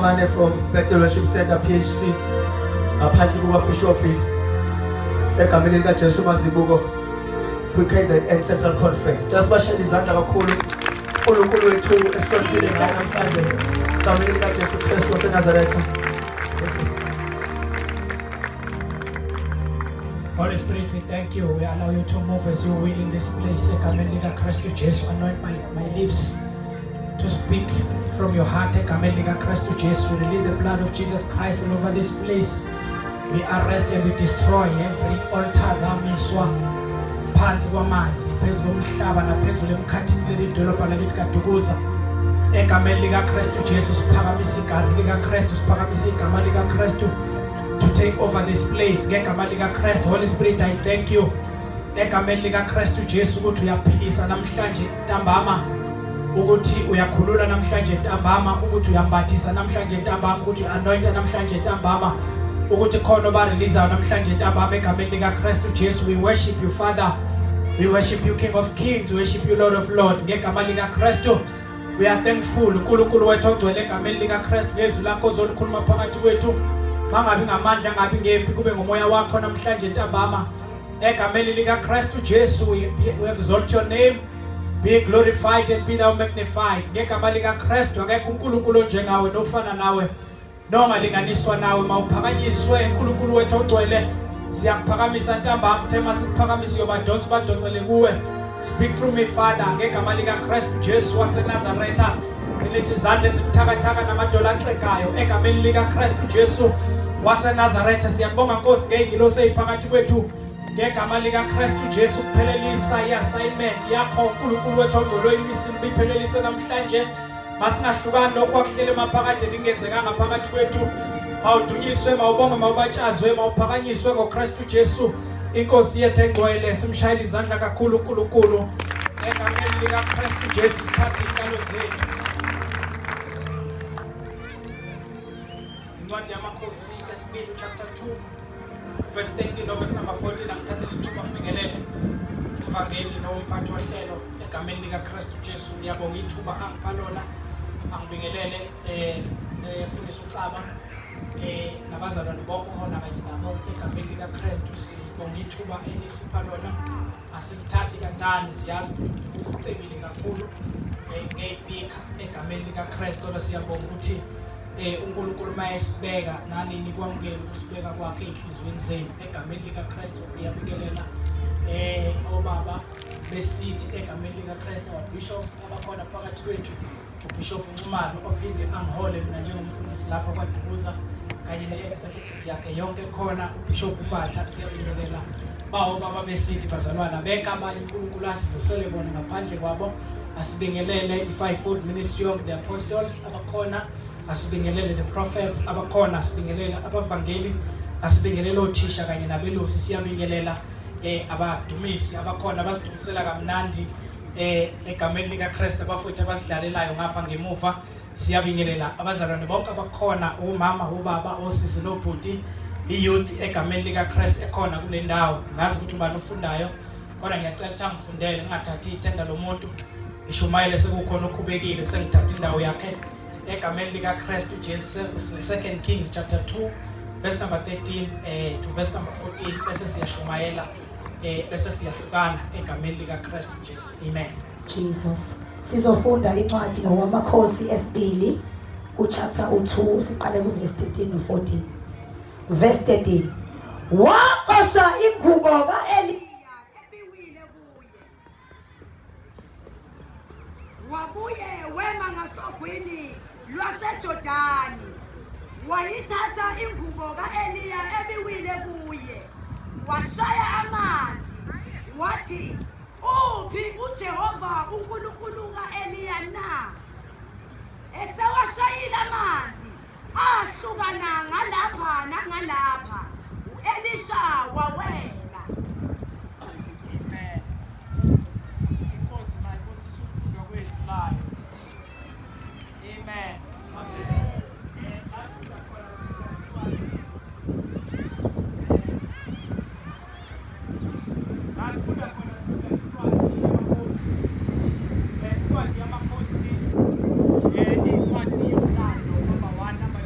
Mane from Bethel Worship Center PHC aphansi kuka Bishop egameni lika Jesu Mazibuko kwi-KZN Central Conference. Just bashela izandla kakhulu uNkulunkulu wethu esihloniphile namhlanje egameni lika Jesu Kristu waseNazaretha. Holy Spirit, we thank you. We allow you to move as you will in this place. Egameni lika Kristu Jesu, anoint my lips to speak from your heart. Egameni lika Kristu Jesu, we release the blood of Jesus Christ all over this place. We arrest and we destroy every altar zamiswa phansi kwamanzi phezulu komhlaba naphezulu emkhathini ledolobha lakithi kaDukuza. Egameni lika Kristu Jesu siphakamisa igazi lika Kristu, siphakamisa igama lika Kristu to take over this place. Ngegama lika Kristu, Holy Spirit, I thank you. Egameni lika Kristu Jesu ukuthi uyaphilisa namhlanje ntambama, ukuthi uyakhulula namhlanje ntambama, ukuthi uyambathisa namhlanje ntambama, ukuthi anointa namhlanje ntambama, ukuthi khona ba release namhlanje ntambama egameni lika Kristu Jesu. We worship you, Father. We worship you, King of Kings. We worship you, Lord of Lords. Ngegama lika Kristu, we are thankful. uNkulunkulu wethu ogcwele egameni lika Kristu, ngezwi lakho ozolikhuluma phakathi kwethu. Mangabi ngamandla ngabi ngempi, kube ngomoya wakho namhlanje ntambama egameni lika Kristu Jesu. We exalt your name. Be glorified and be thou magnified. Ngegama lika Kristu, akekho uNkulunkulu njengawe nofana nawe, nongalinganiswa nawe. Mawuphakanyiswe uNkulunkulu wethu ogcwele, siyakuphakamisa ntambama. Thema sikuphakamisa badonsele kuwe. Speak through me, Father. Ngegama lika Kristu Jesu waseNazaretha, ngelisi izandla ezibuthakathaka namadola axegayo egameni lika Kristu Jesu waseNazaretha. Siyabonga Nkosi ngeyingilosi eziphakathi kwethu ngegama lika Kristu Jesu, kuphelelisa i-assignment yakho uNkulunkulu wethu ogcwele imisini bipheleliswe namhlanje. Masingahlukani lokho kwakuhlele maphakade lingenzekanga phakathi kwethu. Mawudunyiswe, mawubonge, mawubatshazwe, mawuphakanyiswe ngoKristu Jesu inkosi yethu engcwele. Simshayile izandla kakhulu uNkulunkulu egameni lika Kristu Jesu. Sithathe izihlalo zethu. Incwadi yamakhosi esibili chapter 2 verse 13 no verse number 14. Angithathele ithuba ngibingelele umvangeli nomphathi wohlelo egameni lika Kristu Jesu. Ngiyabonga ithuba angipha lona, angibingelele mfundisi uXaba nabazalwane bonke hona kanye nabo egameni lika Kristu. Sibonga ithuba elisipha lona, asikuthathi kancane, siyazi ukuthi ucebile kakhulu ngeyibhika egameni lika Kristu. Kodwa siyabonga ukuthi uNkulunkulu mayesibeka nanini kwamukela ukusibeka kwakhe enhlizweni zenu egameni lika Kristu. Ngiyabingelela obaba besithi egameni lika Kristu, ababishops abakhona phakathi kwethu, uBishop Nxumalo ophinde angihole mina njengomfundisi lapha kwaDukuza, kanye ne-executive yakhe yonke khona, uBishop Uphatha. Siyabingelela bawo baba besithi bazalwana beka abanye uNkulunkulu asivusele bona ngaphandle kwabo. Asibingelele i-fivefold ministry of the apostles abakhona, asibingelele the prophets abakhona, asibingelele abavangeli, asibingelele othisha kanye nabelusi. Siyabingelela abadumisi abakhona basidumisela kamnandi egameni lika Kristu, abafowethu abasidlalelayo ngapha ngemuva. Siyabingelela abazalwane bonke abakhona, omama, obaba, osisi nobhuti, i-youth egameni lika Kristu ekhona kule ndawo. Ngazi ukuthi ubani ofundayo, kodwa ngiyacela ukuthi angifundele, ngingathathi ithenda lomuntu. Ishumayele sekukhona okhubekile, sengithatha indawo yakhe egameni lika Kristu Jesu. 2 Kings chapter 2 verse number 13 to verse number 14. Bese siyashumayela bese siyahlukana egameni lika Kristu Jesu. Amen. Jesus. Sizofunda incwadi nowamakhosi esibili ku chapter 2, siqale ku verse 13 no 14. Verse 13. Waqosha ingubo kaEliya ebiwile kuye. Wabuye wema ngasogwini lwaseJordani. Wayithatha ingubo kaEliya ebiwile kuye, washaya amanzi. Wathi, uphi uJehova uNkulunkulu kaEliya na? Esewashayile amanzi ahlukana ngalapha nangalapha, uElisha wawela. Amen. Inkosi mayibusise ukufundwa kwethu layo. Amen. Incwadi yamakhosi, incwadi yomlando number 1 number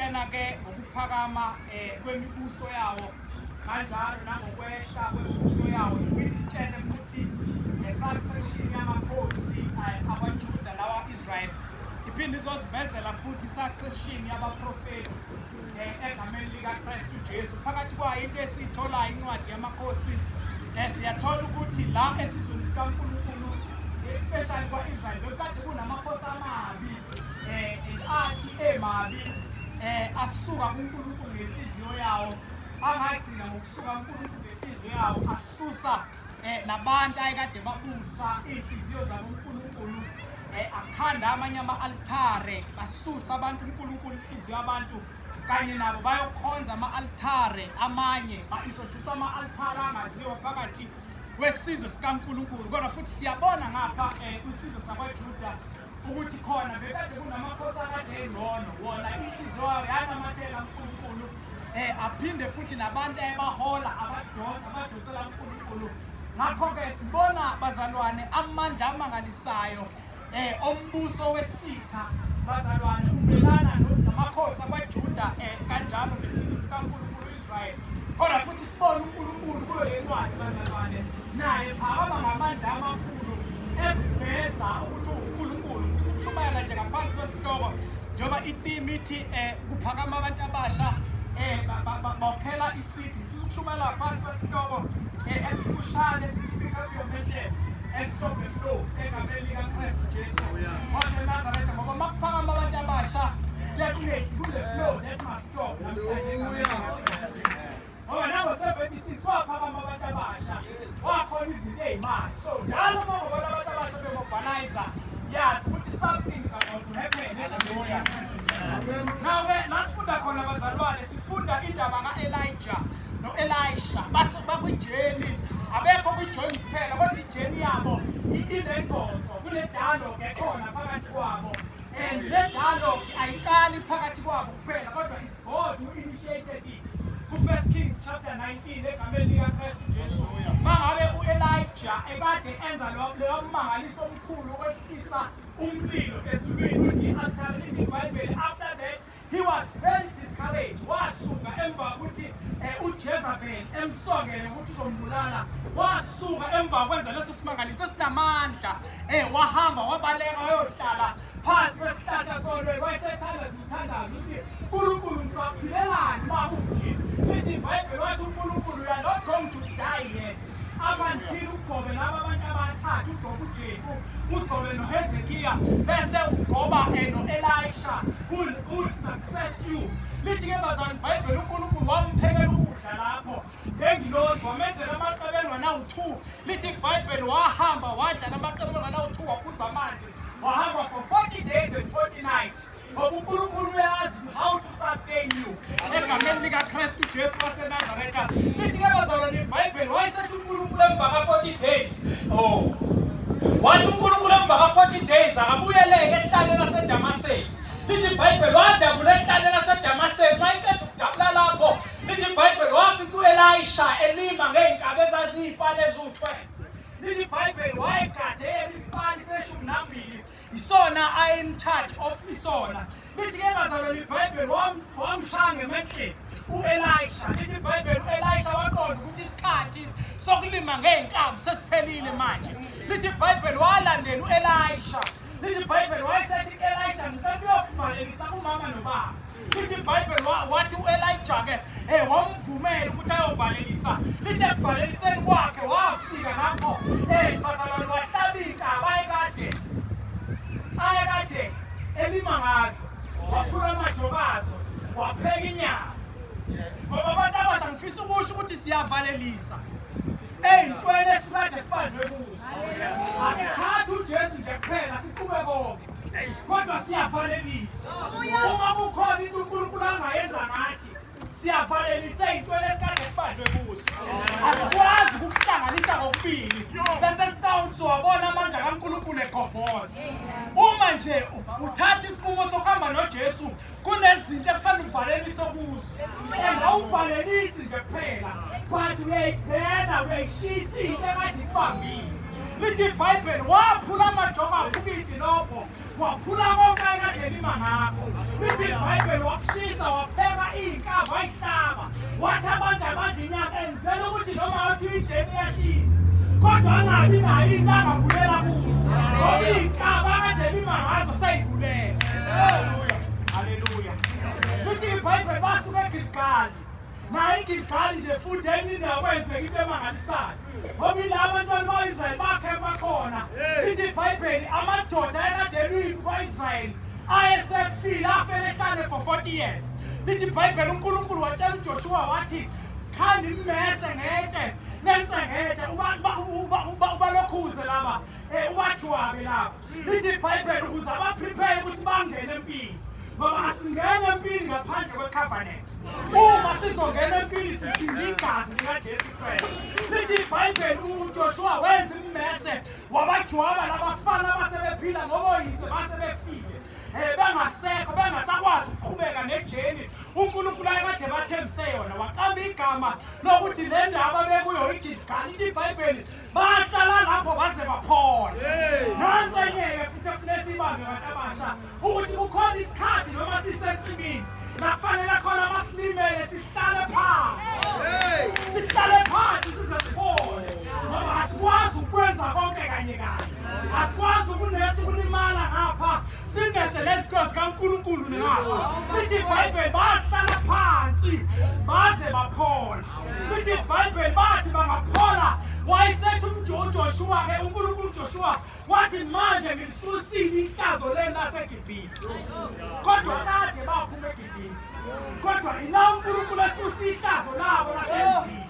siyena ke ukuphakama kwemibuso yawo kanjalo nangokwehla kwemibuso yawo iphindisitshele futhi ngesuccession yamakhosi abaJuda lawa Israel iphinde izosivezela futhi succession yabaprofeti egameni likaKristu Jesu phakathi kwayo into esiyitholayo incwadi yamakhosi siyathola ukuthi la esizweni sikaNkulunkulu especially kwa-Israyeli bekade kunamakhosi amabi athi emabi asuka kuNkulunkulu ngenhliziyo yawo angagcina ngokusuka kuNkulunkulu ngenhliziyo yawo asusa nabantu ayekade babusa iy'nhliziyo zabo uNkulunkulu akhanda amanye ama-altare basusa abantu uNkulunkulu inhliziyo yabantu kanye nabo bayokhonza ama-altare amanye ba-introduce ama-altare angaziwa phakathi kwesizwe sikaNkulunkulu kodwa futhi siyabona ngapha kwisizwe sakwaJuda ukuthi khona bekade kunamakhosi akade engcono wona inhliziyo yawo yanamathela uNkulunkulu aphinde futhi nabantu abahola abadonsela uNkulunkulu ngakho-ke sibona bazalwane amandla amangalisayo ombuso wesitha bazalwane umelana namakhosi akwaJuda kanjalo nesizwe sikaNkulunkulu Israel kodwa futhi sibona uNkulunkulu kuyo le ncwadi bazalwane naye phakama ngamandla amakhulu eziveza ukuthi uNkulunkulu sishumayela nje ngaphansi kwesihloko njengoba itheme ithi kuphakama abantu abasha bakhela isithi ngifisa ukushumayela ngaphansi kwesihloko esifushane esithi pick up your mantle and stop the flow egameni likaKristu Jesu waseNazaretha ngoba makuphakama abantu abasha definitely kule flow that must stop ngoba nabo 76 waphakama abantu abasha wakhona izinto ey'mali so njalo uma ngobona abantu abasha bemobilizer yazi ukuthi something is about to happen nawe lasifunda khona bazalwane sifunda indaba ka-Elijah no-Elisha bakwijeni abekho kwijoni kuphela kodwa ijeni yabo inendondo kule dialogue ekhona phakathi kwabo and le dialogue ayiqali phakathi kwabo kuphela kodwa it's God who initiated it ku-1 Kings chapter 19 egameni likaKristu Jesu mangabe u-Elijah ekade enza leyo mmangaliso omkhulu okwehlisa umlilo ezulwini ukuthi i-altare lithi iBhayibheli after that he was very discouraged wasuka emva ukuthi uJezebel emsongele ukuthi uzombulala wasuka emva kwenza leso simangaliso esinamandla wahamba wabaleka wayohlala phansi kwesihlahla solweli wayesethandaza umthandazo ukuthi uNkulunkulu ngisaphilelani uma kunje lithi iBhayibheli wathi uNkulunkulu you are not going to die yet until ugobe laba abantu abathathu ugobe uJehu ugobe noHezekiya bese ugoba no-Elisha will success you lithi ke bazalwane iBhayibheli uNkulunkulu wamphekela ukudla lapho ngengilozi wamenzela amaqebelo anawu-2 lithi iBhayibheli wahamba wadla namaqebelo anawu-2 waphuza amanzi wahamba for 40 days and 40 nights ngoba uNkulunkulu uyazi how to sustain you egameni likaKristu Jesu waseNazaretha lithi ke bazalwane iBhayibheli wayesethi uNkulunkulu emva ka-40 days wathi uNkulunkulu emva ka-40 days akabuyeleke ehlane laseDamaseko lithi iBhayibheli wadabula ehlane laseDamaseko mayiqeda ukudabula lapho lithi iBhayibheli wafica u-Elisha elima ngey'nkabi ezaziyipani eziwu-12 lithi iBhayibheli wayegade isipani se-12 isona aye-in charge of isona lithi ke bazalwane iBhayibheli wamshaya ngemehlweni u-Elisha lithi iBhayibheli u-Elisha waqonda ukuthi isikhathi sokulima ngey'nkabi sesiphelile manje lithi iBhayibheli walandela u-Elisha lithi iBhayibheli wayesethi u-Elisha ngicela uyokuvalelisa kumama nobaba lithi iBhayibheli wathi u-Elijah-ke wamvumela ukuthi ayovalelisa lithi ekuvaleliseni kwakhe wafika lapho bazalwane wahlaba iy'nkaba ayekade elima ngazo waphula amajokazo wapheka inyama ngoba abantu abasha ngifisa ukusho ukuthi siyavalelisa ey'ntweni esikade sibanjwe kuzo asithathi uJesu nje kuphela siqhube konke kodwa siyavalelisa uma kukhona into uNkulunkulu angayenza ngathi siyavalelisa ey'ntweni esikade sibanjwe kuzo asikwazi ukukuhlanganisa kokubili bese sitawuthi wabona amandla kaNkulunkulu egobhoza uma nje uthatha isinqumo sokuhamba noJesu kunezinto ekufanele uvalelise kuzo awuvalelisi nje kuphela but uyayibhena uyayishisa into ekade ikubambile lithi iBhayibheli waphula amajoka akubidi nopho waphula konke akade lima ngakho. Lithi iBhayibheli wakushisa wapheka iy'nkaba wayihlaba. Wathi abantu abandinyaka enzela ukuthi noma wathi ijeni iyashisa. Kodwa angabi nayo into angabulela kuyo. Ngoba iy'nkaba akade lima ngazo seyibulela. Haleluya. Haleluya. Lithi iBhayibheli basuka eGilgali. Naye iGilgali nje futhi enye indawo kwenzeka into emangalisayo. Ngoba yila abantwana bakwa-Israyeli bakhe bakhona. Lithi iBhayibheli amadoda ayekade elwimi kwa-Israyeli ayesefile afele ehlale for 40 years. Lithi iBhayibheli uNkulunkulu watshela uJoshua wathi khanda immese ngetshe nenze ngetshe ubalokhuze laba ubajwabe laba. Lithi iBhayibheli ukuze abaprepare ukuthi bangene empini. Ngoba asingene empini ngaphandle kwecovenant. Uma sizongena empini sidinga igazi likaJesu Kristu. Lithi iBhayibheli uJoshua wenza immese wabajwaba labafana abasebephila ngoba oyise basebefile. Bengasekho bengasakwazi ukuqhubeka nejeni uNkulunkulu ayekade bathembise yona waqamba igama lokuthi le ndaba bekuyo iGilgali. Lithi iBhayibheli bahlala lapho baze baphola. Nansi enye futhi ekufuneka sibambe abantu abasha ukuthi kukhona isikhathi noma sisensimini nakufanele khona masilimele sihlale phansi. Sihlale phansi size siphole. Ngoba asikwazi ukwenza konke kanye kanye. Asikwazi ukunesa ukulimala ngapha singese lesicelo sikaNkulunkulu ngapha. Lithi iBhayibheli bahlala phansi baze baphola. Lithi iBhayibheli bathi bangaphola wayesethi uJoshua ke uNkulunkulu uJoshua wathi manje ngilisusiwe ihlazo leni laseGibhithe. Kodwa kade baphuma eGibhithe. Kodwa ila uNkulunkulu esusa ihlazo labo laseGibhithe.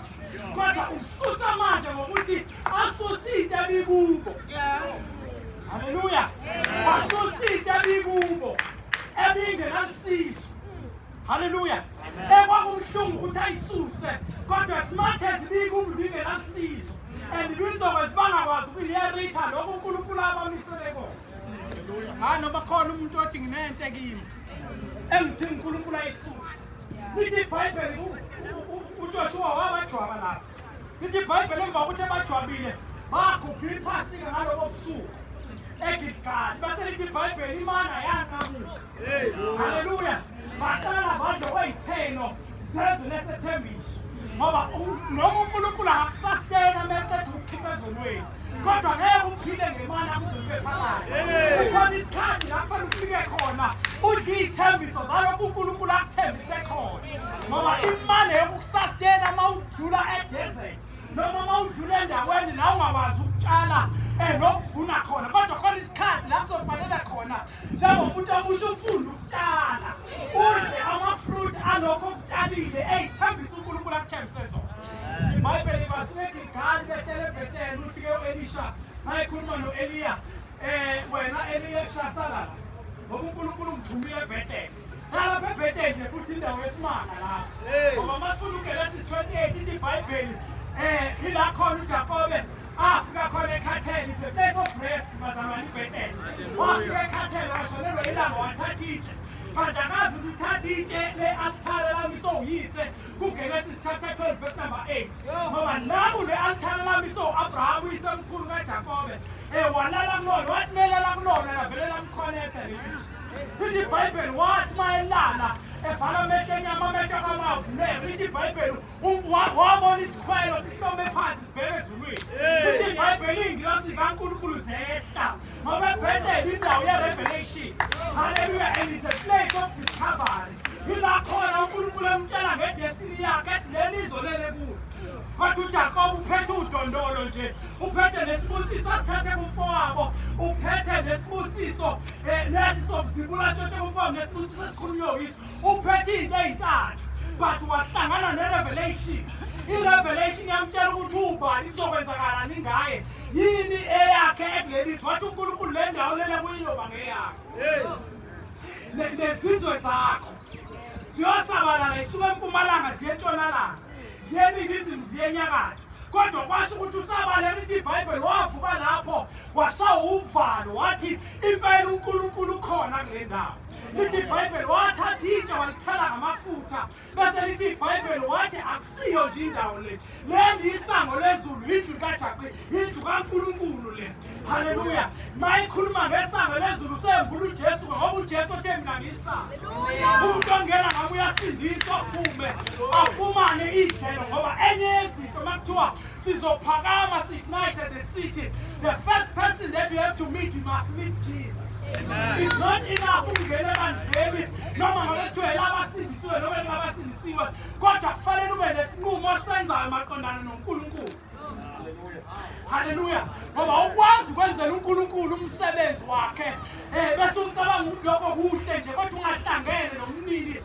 Kodwa ususa manje ngokuthi asusite ebikubo. Haleluya. Asusite ebikubo. Ebingenasizo. Haleluya. Ekwakumhlungu ukuthi ayisuse. Kodwa smart ezibikubo bingenasizo. And bizokwenza bangakwazi ukuyerita lokho uNkulunkulu abamisele kona. Hayi noma khona umuntu othi nginento kimi. Engidinga uNkulunkulu ayisuse. Lithi iBhayibheli uJoshua wabajwaba lapha. Lithi iBhayibheli emva kokuthi bajwabile bagubha iphasika ngalobo busuku eGilgali. Bese lithi iBhayibheli imana yanqamuka. Haleluya. Baqala badla kweyitheno zezwe lesethembiso. Ngoba noma uNkulunkulu akakusustain ameqeda ukukhipha ezonweni. Kodwa ngeke uphile ngemana kuze kube phakathi. Kukhona isikhathi la kufanele ufike khona udle iy'thembiso zalokho uNkulunkulu akuthembise khona. Ngoba imali yokusustain uma udlula edesert noma uma udlula endaweni la ungakwazi ukutshala nokuvuna khona. Kodwa khona isikhathi la kuzofanele khona njengomuntu omusha ufunda ukutshala udle amafruit alokho okutshalile ey'thembisa uNkulunkulu akuthembise zona. iBhayibheli basuke eGilgali behlele eBhetheli. Uthi ke u-Elisha mayekhuluma no-Eliya wena Eliya eshasala ngoba uNkulunkulu ngithumile eBhetheli. Nalapha eBhetheli nje futhi indawo yesimanga lapha. Ngoba masifuna uGenesis 28 ithi iBhayibheli ila khona uJakobe afika khona eKhatheli. Is a place of rest bazalwane iBhetheli. Wafika eKhatheli washonelwa ilanga wathatha itshe. Kanti akazi ukuthi uthatha itshe le-althare lamiso uyise kuGenesis chapter 12 verse number 8. Ngoba naku le-althare lamiso u-Abraham uyise omkhulu kaJakobe walala kulona wathi melela kulona lavele lamkhonekta lelitshe. Lithi iBhayibheli wathi mayelala evala amehlo enyama amehlo kamavuleka. Lithi iBhayibheli wabona isikhwelo sihlome phansi sibheke ezulwini. Lithi iBhayibheli iy'ngilosi zikaNkulunkulu zehla ngoba eBhetheli indawo ye-revelation. Hallelujah. And it's a place of discovery. Yila khona uNkulunkulu emtshela ngedestiny yakhe ethi leli izolele kulo. Kodwa uJakobe uphethe udondolo nje. Uphethe nesibusiso asithathe kumfowabo. Uphethe nesibusiso lesi sobuzibula sithathe kumfowabo nesibusiso esikhulunywa uyise. Uphethe into ey'ntathu. But wahlangana ne-revelation. I-revelation yamtshela ukuthi ubani kuzokwenzakalani ngaye. Yini eyakhe ekulelizwe. Wathi uNkulunkulu le ndawo lele kuyiyoba ngeyakho. Nezizwe zakho ziyosabalala isuka empumalanga ziye entshonalanga ziye eningizimu ziye enyakatho. Kodwa kwasho ukuthi usabalala. Lithi iBhayibheli wavuka lapho washaya uvalo wathi impela uNkulunkulu ukhona kule ndawo. Lithi iBhayibheli wathatha itshe walithela ngamafutha amafutha bese lithi iBhayibheli wathi akusiyo nje indawo le isango lezulu indlu kaJakwe indlu kaNkulunkulu le haleluya mayikhuluma ngesango lezulu sembula uJesu ngoba uJesu uthe mina ngiyisango umuntu ongena ngami uyasindiswa aphume afumane idlelo ngoba enye yezinto makuthiwa sizophakama si-ignite the city the first person that you have to meet you must meet Jesus. It's not enough ukungena ebandleni noma ngabe kuthiwa abasindisiwe noma ngabasindisiwe kodwa kufanele ube nesinqumo senzayo maqondana noNkulunkulu. Haleluya. Ngoba ukwazi ukwenzela uNkulunkulu umsebenzi wakhe bese ucabanga lokho kuhle nje kodwa ungahlangene nomnini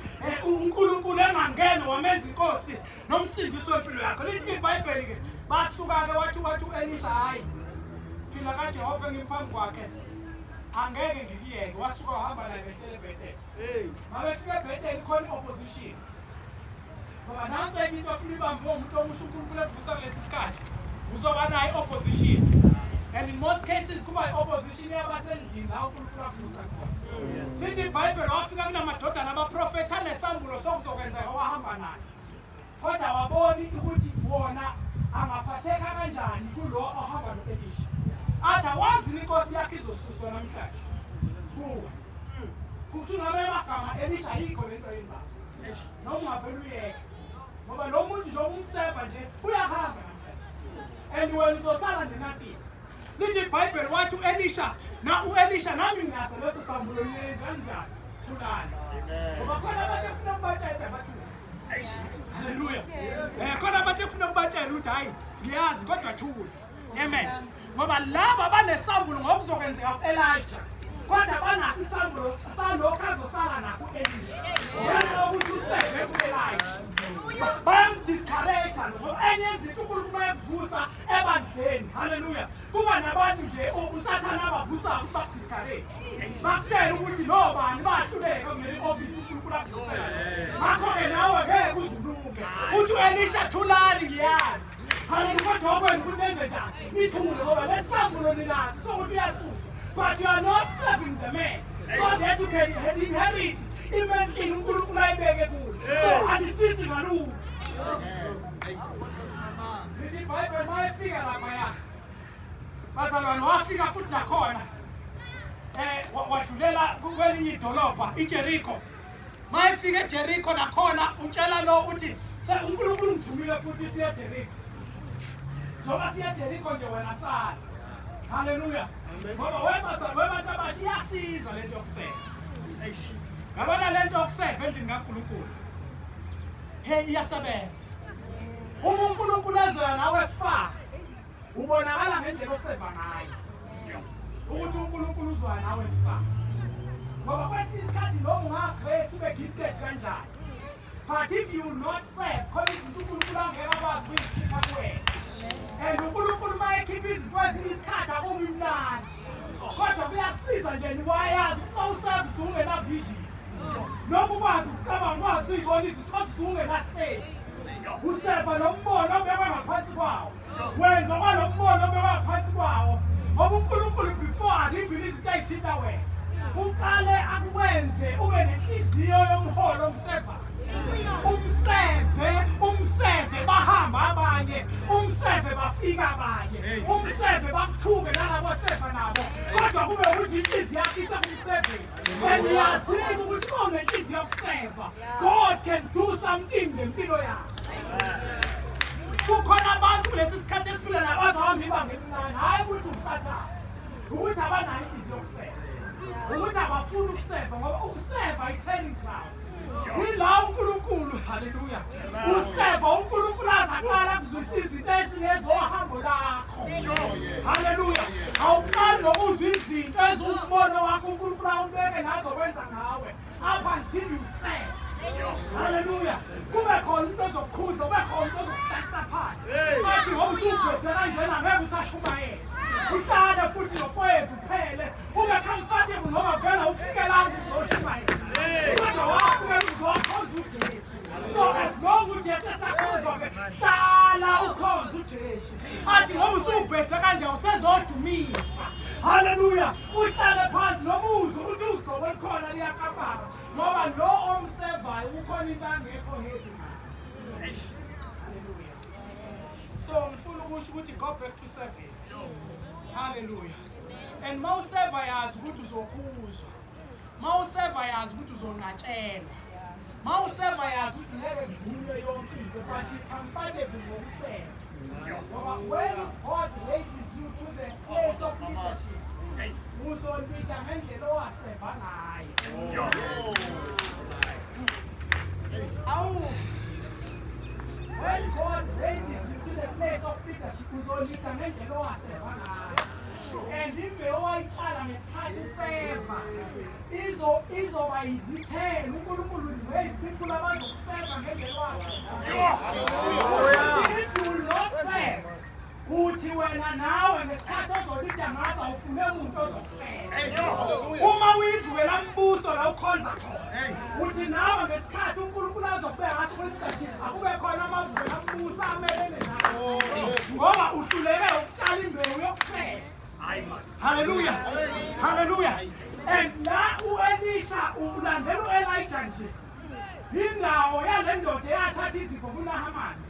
uNkulunkulu engangene wamenza inkosi nomsindisi wempilo yakho. Lithi iBhayibheli ke basuka ke wathi uElisha hayi phila kaJehova ngiphambi kwakhe angeke ngikiyeke wasuka wahamba naye behlele eBhetheli. Mabefika eBhetheli khona opposition. Ngoba nansi enye into ofuna ibambe umuntu omusha uNkulunkulu evusa kulesi sikhathi uzoba naye opposition. And in most cases kuba i-opposition yabasendlini la uNkulunkulu avusa khona. Lithi iBhayibheli wafika kunamadodana abaprofethi anesambulo sokuzokwenzeka wahamba naye. Kodwa waboni ukuthi wona angaphatheka kanjani kulo ohamba noElisha. Athi awazi inkosi yakhe izosuswa namhlanje. Kuwe. Kuthi ngabe amagama Elisha yikho lento yenzayo. Noma ungavela uyeke. Ngoba lo muntu nje umseva nje uyahamba namhlanje. And wena uzosala ngenathi. Lithi iBhayibheli wathi uElisha nami nginaso leso sambulo yenza kanjani? Thulani. Ngoba khona abantu efuna ukubatshela bathula. Haleluya. Khona abantu efuna ukubatshela ukuthi hayi ngiyazi kodwa thula. Amen. Ngoba laba banesambulo ngokuzokwenzeka kuElijah. Kodwa banaso isambulo salokho azosala nakho uElisha. Yena ukuthi usebe kuElijah. Bayamdiscourage ngoba enye izinto uNkulunkulu ekuvusa ebandleni. Haleluya. Kuba nabantu nje usathana abavusa ukubadiscourage. Bakutshela ukuthi no bani bahluleka ngeli office uNkulunkulu akuvusela. Ngakho-ke nawe ngeke uzuluke. Uthi uElisha thulani ngiyazi. Haleluya kodwa okwenza ukuthi nenze njani? Ithule ngoba lesambulo ninaso sokuthi uyasuswa. But you are not serving the man. So that you can inherit even in uNkulunkulu ayibeke kulo. So andisizi ngalutho. Lithi iBhayibheli mayefika lapha bazalwane wafika futhi nakhona wadlulela kwelinye idolobha iJericho. Mayefika eJericho nakhona utshela lo uthi uNkulunkulu ngithumile futhi siya eJericho. Ngoba siya eJericho nje wena sala. Haleluya. Ngoba wema tabashi yasiza lento yokuseva. Yabona lento yokuseva endlini kaNkulunkulu. Hey iyasebenza. Uma uNkulunkulu ezela nawe fa ubonakala ngendlela oseva ngayo. Ukuthi uNkulunkulu uzwa nawe fa. Ngoba kwesinye isikhathi noma ungagrace ube gifted kanjani. But if you will not serve, khona izinto uNkulunkulu angeke akwazi ukuyikhipha kuwena. And uNkulunkulu mayekhipha izinto ezinye isikhathi akubi mnandi. Kodwa kuyasiza nje niwayazi uma uservice ungena vision. Noma ukwazi ukucabanga ukwazi ukuyibona izinto kodwa ungenasave. Useva nombono obekwa ngaphansi kwawo. Wenza kwalo mbono obekwa ngaphansi kwawo. Ngoba uNkulunkulu before alivile izinto ezithinta wena. Uqale akwenze ube nenhliziyo yomholo omseva. Umseve bahamba abanye, umseve bafika abanye, umseve bakuthuke nalabo sefa nabo. Kodwa kube ukuthi inhliziyo yakho isekumseveni. And yazi ukuthi unenhliziyo yokuseva. God can do something ngempilo yakho. Kukhona abantu kulesi sikhathi esiphila nabo abazahamba ibanga elincane, hayi ukuthi usathana. Ukuthi abanayo inhliziyo yokuseva. Ukuthi abafuna ukuseva ngoba ukuseva i-training ground. Yila uNkulunkulu haleluya. Useva uNkulunkulu azaqala kuzwisisa izinto ezinezohambo lakho. Haleluya. Awuqali nokuzwa izinto ezumbono wakho uNkulunkulu awubeke nazo kwenza ngawe. Up until you serve. Haleluya. Kube khona into ezokukhuza, kube khona into ezokudakisa phansi. Bathi ngoba usubhedela kanjena ngeke usashumayela. Uhlale futhi nofoyezi uphele. Ube comfortable ngoba vela ufike la uzoshumayela. Kodwa wafika uzokhonza uJesu. So as long as uJesu esakhonzwa ke hlala ukhonza uJesu. Athi ngoba usubhedela kanje usezodumisa. Haleluya. Uhlale phansi nomuzo ukuthi ugqobo likhona liyakababa. Ngoba lo omsevayo ukhona So ngifuna ukuthi go back to 7. Hallelujah. And mawuseva yazi ukuthi uzokhuzwa. Mawuseva yazi ukuthi uzonqatshelwa. Mawuseva yazi ukuthi ngeke kuvulwe yonke into but comfortable ngokuseva. Ngoba when God raises you to the place of leadership, uzolida ngendlela owaseva ngayo. When God raises you to the place of leadership, uzolida ngendlela owaseva ngayo. And imbewu owayitshala ngesikhathi seva izoba izithelo. uNkulunkulu raise people abazokuseva ngendlela owaseva. If you will not serve, uthi wena nawe ngesikhathi ozolida ngaso awufune umuntu ozokuseva. Uma uyivukela mbuso la ukhonza khona, uthi nawe ngesikhathi uNkulunkulu azobheka ngaso kwesikhathi akube khona amavukela mbuso amelene nawe. Ngoba uhluleke ukutshala imbewu yokuseva. Hallelujah. Hallelujah. And la uElisha ulandela uElijah nje. Indawo yale ndoda eyathatha izipho kuNahamani.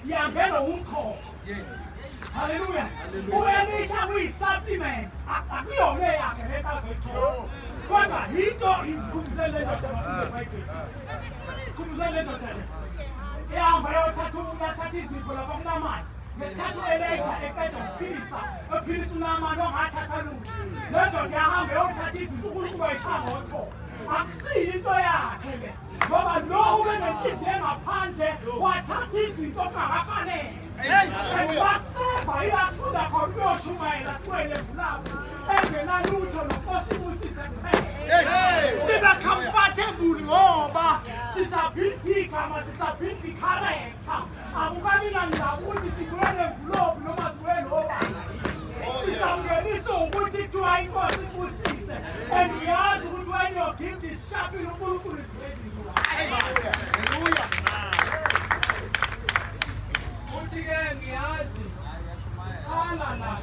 Yangena umkhokho. Hallelujah. uElisha kuyi-supplement. Akuyona yakhe le nto azoyithola. Kodwa yinto ikhumbuzele le ndoda abafunde eBhayibhelini. Ikhumbuzele le ndoda le. Ihamba yathatha izipho lapha kuNahamani. Ngesikhathi uElijah eqeda ukuphilisa uNahamani ongathatha lutho. Le ndoda yahamba yothatha izinto uNkulunkulu wayishaya ngothola. Akusiyo into yakhe le. Ngoba lo ube nenhliziyo engaphandle wathatha izinto okungakafanele. Waseva iyasifunda khona uyoshumayela sikwele vulapho. Engenalutho noNkosi ibusise kuphela. Siba comfortable ngoba sisabuild igama, sisabuild character. Akukabi nandaba ukuthi sibuye envelope noma sibuye nobani. Sisamngenisa ukuthi kuthiwa inkosi ibusise. And uyazi ukuthi when your gift is sharp, uNkulunkulu is raising you up. Hallelujah. Uthi-ke ngiyazi sala la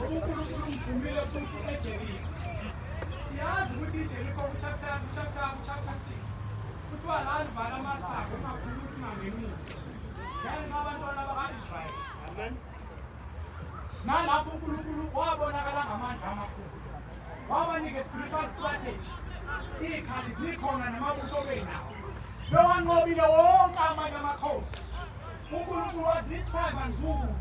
uNkulunkulu umvumile futhi eJeriko. Siyazi ukuthi iJeriko chapter 6 kuthiwa la livala amasango emakhulu ukuthi mangeni ngenxa abantwana baka-Israyeli. Amen. Nalapho uNkulunkulu wabonakala ngamandla amakhulu. Wabanika spiritual strategy. Ikhali zikhona namabutho benawo. Bewanqobile wonke amanye amakhosi. uNkulunkulu wathi this time angizuku.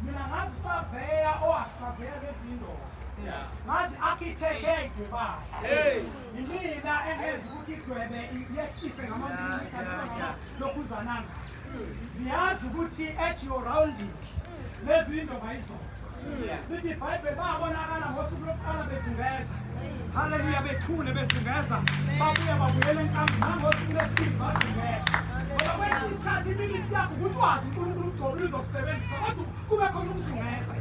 Mina ngazi usaveya owasaveya lezindoda. Ngazi architect eyidwebayo. Yimina engenza ukuthi idwebe yehlise ngamamilimitha lokuzananga. Niyazi ukuthi at your rounding lezinto bayizona. Lithi iBhayibheli babonakala ngosuku lokuqala bezungeza. Hallelujah, bethule bezungeza. Babuyela enkambeni nangosuku lesibili bazungeza. Ngoba kwesinye isikhathi iministry yakho ukuthi wazi uNkulunkulu ugcobile uzokusebenzisa kodwa kube khona ukuzungeza.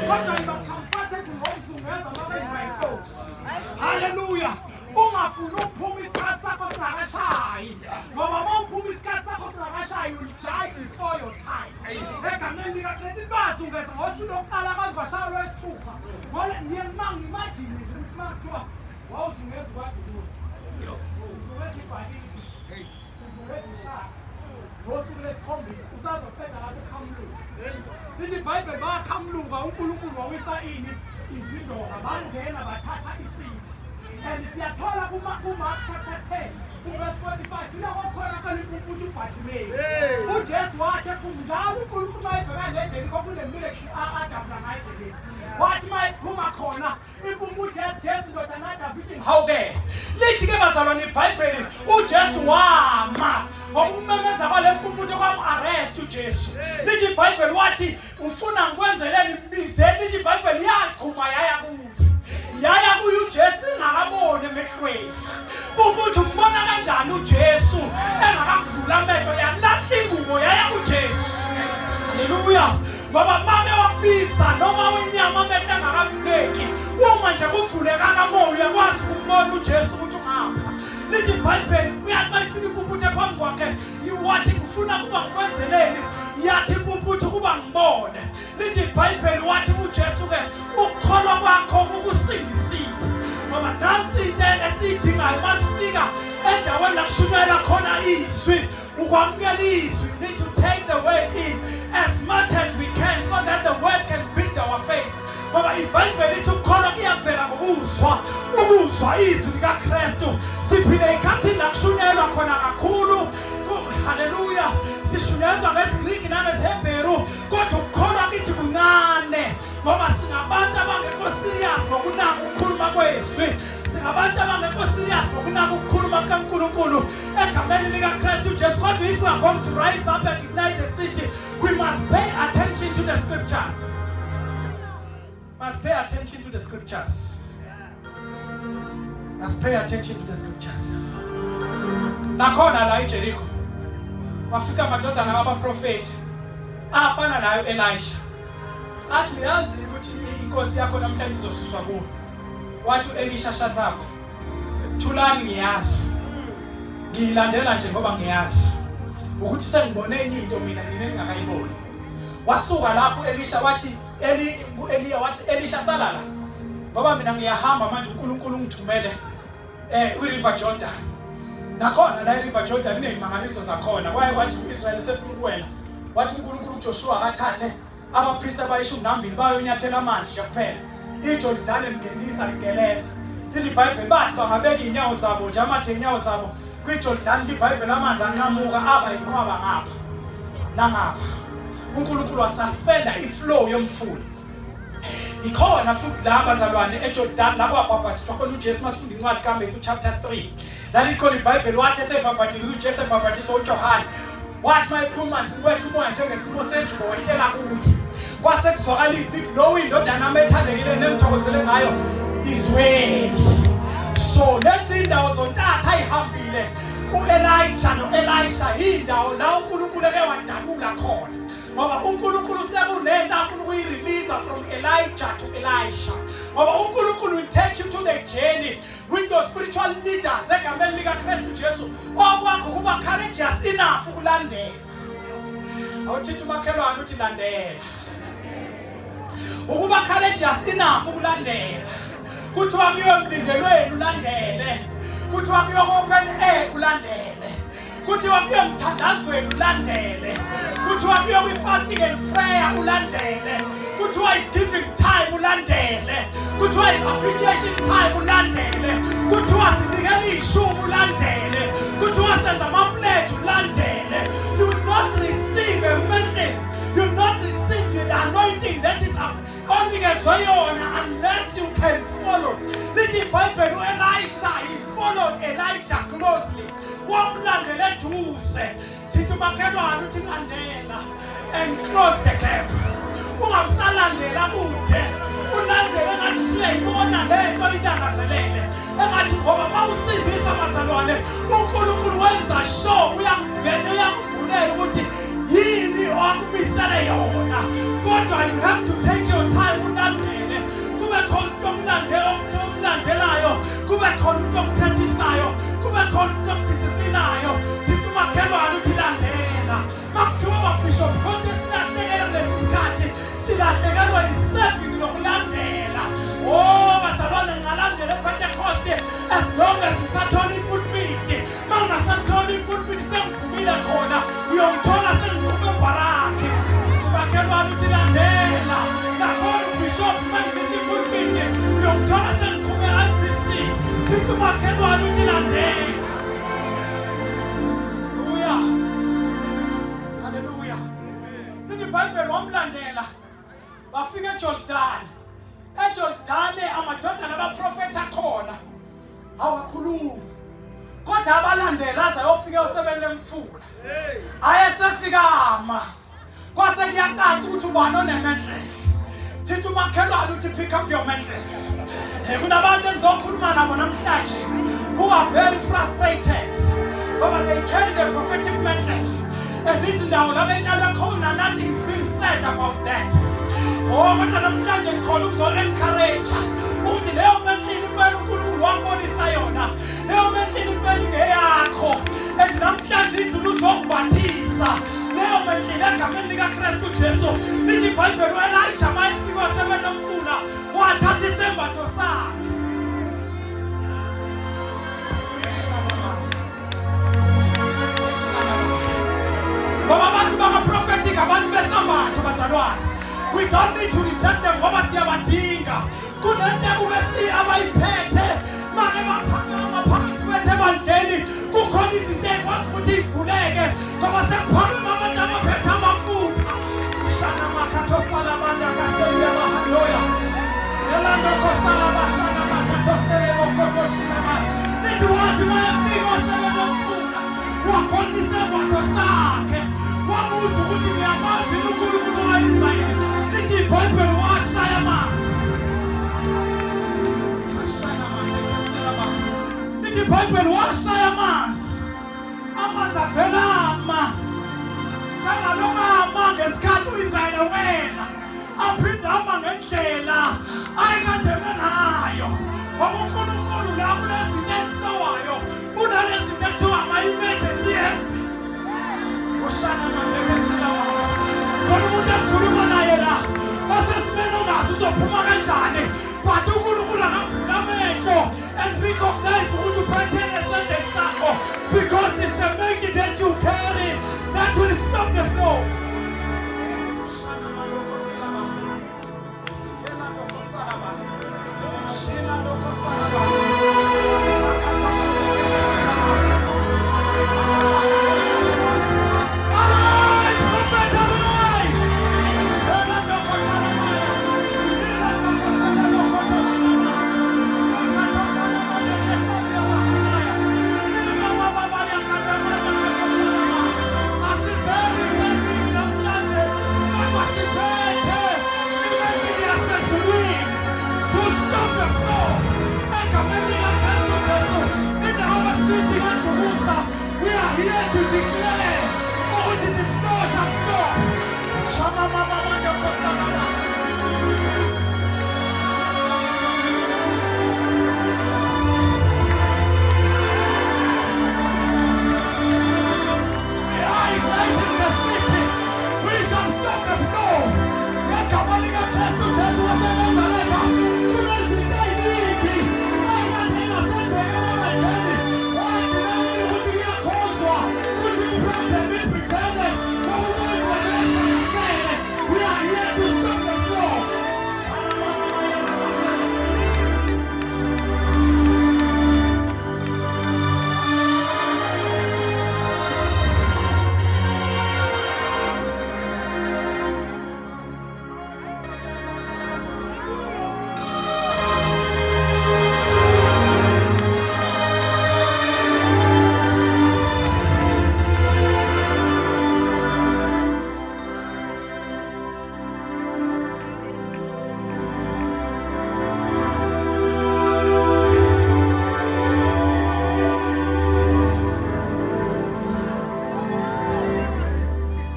Kodwa iba comfortable ngokuzungeza ngoba ibayinkosi. Hallelujah. Ungafuni ukuphuma isikhathi sakho singakashayi. Ngoba uma uphuma isikhathi sakho singakashayi you die before your time. Egameni likaKristu bazungeza ngosuku lokuqala baze bashaya lwesithupha. Ngoba ngiyimagine ukuthi makuthiwa wawuzungeza kwaDukuza. Uzungeza iBhayibheli. Uzungeza ishaka. Ngosuku lesikhombisa usazoqeda lapho eKhamluka. Lithi iBhayibheli bakhamluka uNkulunkulu wawisa ini izindoda bangena bathatha isithi. And siyathola kuMark chapter 10 verse 45 ila wakhona kaliphuphuthu uBhartimeyu. uJesu wathi kumdala uNkulunkulu mayebheka leJeriko kunemiracle ajabula ngayo eJeriko. Wathi mayiphuma khona impumputhu yaJesu ndodana kaDavidi hawukela. Lithi-ke bazalwane iBhayibheli uJesu wama ngokumemeza kwale mpumputhu kwam-arrest uJesu. Lithi iBhayibheli wathi ufuna ngikwenzeleni mbizeni. Lithi iBhayibheli yachuma yaya kuye. Yaya kuye uJesu engakaboni emehlweni. Ukuthi umbona kanjani uJesu engakavula amehlo yalahla ingubo yaya kuJesu. Hallelujah. Ngoba make wakubiza noma unyama amehlo engakavuleki. Uma nje kuvulekanga amoya uyakwazi ukubona uJesu ukuthi ungapha. Lithi iBhayibheli uyathi mayifika impumputhu phambi kwakhe wathi ufuna ukuba ngikwenzeleni. Yathi impumputhu ukuba ngibone. Lithi iBhayibheli wathi uJesu-ke ukukholwa kwakho kukusindisile. Ngoba nansi into esiyidingayo masifika endaweni la ukufumana izwi, ukwamukela izwi. We need to take the word in as much as we can so that the word can build our faith. Ngoba iBhayibheli lithi ukukholwa kuyavela ngokuzwa izwi likaKristu. Siphile ekhathini la kushunyelwa khona kakhulu. Hallelujah. Sishunyezwa ngesiGriki nangesiHebheru, kodwa ukukholwa kithi kuncane ngoba singabantu abangekho serious ngokunaka ukukhuluma kwezwi. Singabantu abangekho serious ngokunaka ukukhuluma kaNkulunkulu egameni likaKristu Jesu. Kodwa if we are going to rise up and ignite the city, we must pay attention to the scriptures. Must pay attention to the scriptures. Must pay attention to the scriptures. Nakhona la eJericho wafika amadodana abaprofeti afana nayo Elisha. Athi uyazi ukuthi inkosi yakho namhlanje izosuswa kuwe. Wathi Elisha, shut up. Thulani, ngiyazi. Ngiyilandela nje ngoba ngiyazi ukuthi sengibone enye into mina ngingakayiboni. Wasuka lapho Elisha wathi Eliya wathi Elisha, salala ngoba mina ngiyahamba manje, uNkulunkulu ungithumele kwiRiver Jordan. Nakhona la iRiver Jordan inezimangaliso zakhona. Kwathi uIsrael sefukwena, wathi uNkulunkulu uJoshua akathathe abapristi abayishumi bayonyathela amanzi nje kuphela. iJordan lingenisa ligeleza. iBhayibheli bathi bangabeka inyawo zabo nje, amathe inyawo zabo kwiJordan, iBhayibheli amanzi anqamuka aba inqwaba ngapha nangapha. uNkulunkulu wasuspenda iflow yomfula. Ikhona futhi la abazalwane eJordan la kwabhabhathiswa khona uJesu. Masifunda incwadi kaMatthew chapter 3. La likhona iBhayibheli wathi esebhabhathisa uJesu, ebhabhathisa uJohane, wathi mayiphumanzi kwethu umoya njengesimo senjubo wehlela kuye. Kwase kuzwakala izwi lithi lo indodana yami ethandekile nemthokozele ngayo izweni. So lezi indawo zontathu ayihambile uElijah noElisha, indawo la uNkulunkulu eke wadabula khona. Ngoba uNkulunkulu sekunento afuna ukuyirelease from Elijah to Elisha. Ngoba uNkulunkulu will take you to the journey with your spiritual leaders egameni likaKristu Jesu. Okwakho kuba courageous enough ukulandela. Awuthi umakhelwane uthi landela. Ukuba courageous enough ukulandela. Kuthiwa kuyo emlindelweni ulandele. Kuthiwa kuyo open air ulandele. Kuthiwa kuyo emthandazweni ulandele. Kuthiwa kuyo kwi-fasting and prayer ulandele. Kuthiwa is giving time ulandele. Kuthiwa is appreciation time ulandele. Kuthiwa sinikela ishumi ulandele. Kuthiwa senza ama-pledge ulandele. You will not receive a message. You will not receive the anointing that is only ngezweyona unless you can follow. Lithi iBhayibheli uElisha, he followed Elijah closely. Wamlandela eduze. Thithi umakhelwane uthi landela and close the gap. Ungasalandela kude. Ulandele ngathi usuyayibona lento ilangazelele. Engathi ngoba mawusindiswa abazalwane, uNkulunkulu wenza sure uyakuvela uyakubhulela ukuthi yini okumisele yona. Kodwa you have to take your time ulandele. Kube khona umlandelayo, kube khona umuntu okuthethisayo, kube khona umuntu okudisiplinayo. Thithi umakhelwane uthi landela. Makuthiwa ababishop konke silahlekelwa kulesi sikhathi, silahlekelwa yiseving nokulandela. Oh bazalwane, ngingalandela ePentecost as long as ngisathola ipulpiti. Uma ngingasathola ipulpiti sengiphumile khona, uyongithola sengiphume eBaraki. Umakhelwane uthi landela. Nakhona ubishop mangithi ipulpiti, uyongithola sengiphume eRBC. Thithi umakhelwane uthi landela. Hallelujah. Lithi iBhayibheli wamlandela bafika eJordan. eJordan amadodana abaprofeti akhona awakhuluma, kodwa abalandela azayofika usebeni lemfula. Ayesefika ama kwase kuyaqala ukuthi ubani onemendlela. Thithi umakhelwane uthi pick up your mandate. Kunabantu engizokhuluma nabo namhlanje who are very frustrated ngoba they carry the prophetic mantle. And izindawo la betshala khona, nothing is being said about that. Oh, kodwa namhlanje ngikhona ukuzo-encourage ukuthi leyo mantle impela uNkulunkulu wambonisa yona. Leyo mantle impela ingeyakho. And namhlanje izulu lizokubathisa. Leyo mantle egameni likaKristu Jesu. Lithi iBhayibheli uElijah mayefika wasebeni lomfula wathatha isembatho sakhe. batho bazalwane. We don't need to reject them ngoba siyabadinga. Kunento kubesi abayiphethe manje baphakama phakathi kwethu ebandleni. Kukhona izinto ekwazi ukuthi ivuleke ngoba sekuphakama abantu abaphethe amafutha. Shana makato salamanda kaseya mahaloya. Elando kosala bashana makato sele mokoto shina. Nithi wathi mayefika osebemfuna. Wakondise kwatho sakhe. Wabuza ukuthi ngiyakwazi uNkulunkulu waIsrayeli. Nithi iBhayibheli washaya amanzi. Kashana manje keselaba. Nithi iBhayibheli washaya amanzi. Amanzi avelama. Njengalokama ngesikhathi uIsrayeli wena. Aphinda hamba ngendlela ayikade benayo. Ngoba uNkulunkulu la kunezinto eziflowayo. Unalezinto ekuthiwa ama-emergency exit. Ushana mandekesela wona. Khona umuntu ekhuluma naye la. Osesimeni ongazi uzophuma kanjani. But uNkulunkulu angamvula amehlo and recognize ukuthi uphethe esandleni sakho. Because it's a magnet that you carry that will stop the flow. Shana mandokosela ba. Yena ndokosala ba. Shina ndokosala ba. We are here to declare, oh, the flow shall stop. Shama mama mama kosana. We are igniting the city. We shall stop the flow. Let Kabaliga bless to Jesus was a Nazareth. We will see David. I want him to send him over again. Why did I need to be a cause? Would you bring the big pretended? We are here to stop the flow.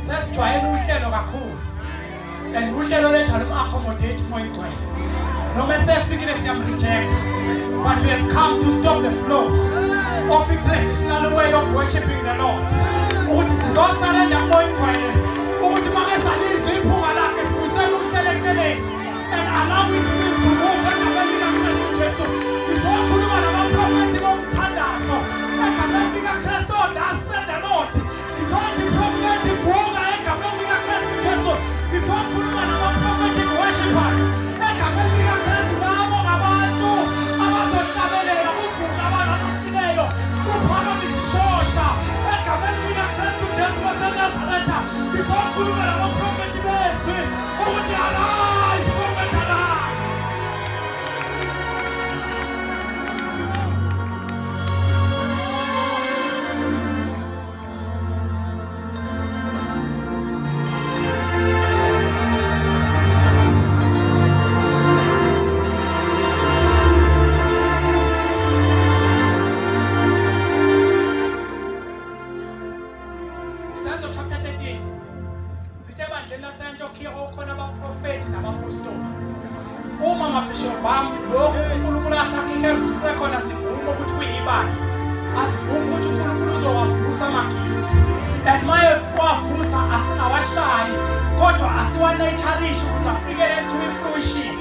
Sesijwayele uhlelo kakhulu. And uhlelo lethu alu-accommodate umoya ingcwele. Noma esefikile siyam-reject. But we have come to stop the flow of a traditional way of worshiping the Lord. Ukuthi sizosalela umoya ingcwele. Ukuthi makesalizwe iphunga lakhe sibuyisele uhlelo empeleni. And allow it to move egameni likaKristu Jesu. Sizokhuluma nabaprofethi bomthandazo. Egameni likaKristu, thus said the Lord. Sizothi iprofethi vuka egameni likaKristu Jesu. Sizokhuluma naba-prophetic worshipers. Egameni likaKristu labo ngabantu abazohlabelela kuvuka abantu abafileyo. Kuphakama izishosha. Egameni likaKristu Jesu waseNazaretha. Sizokhuluma naba-prophethi bezwi. Ukuthi arise, prophet arise. Isenzo chapter 13. Sithe ebandleni laseAntiochiya okhona abaprofethi nabapostoli. Uma amabhishophu bami lokhu uNkulunkulu asakhile kusukela khona sivume ukuthi kuyibandla. Asivume ukuthi uNkulunkulu uzowavusa ama-gifts. And maye wavusa asingawashayi kodwa asiwanaturishe ukuze afikele to fruition.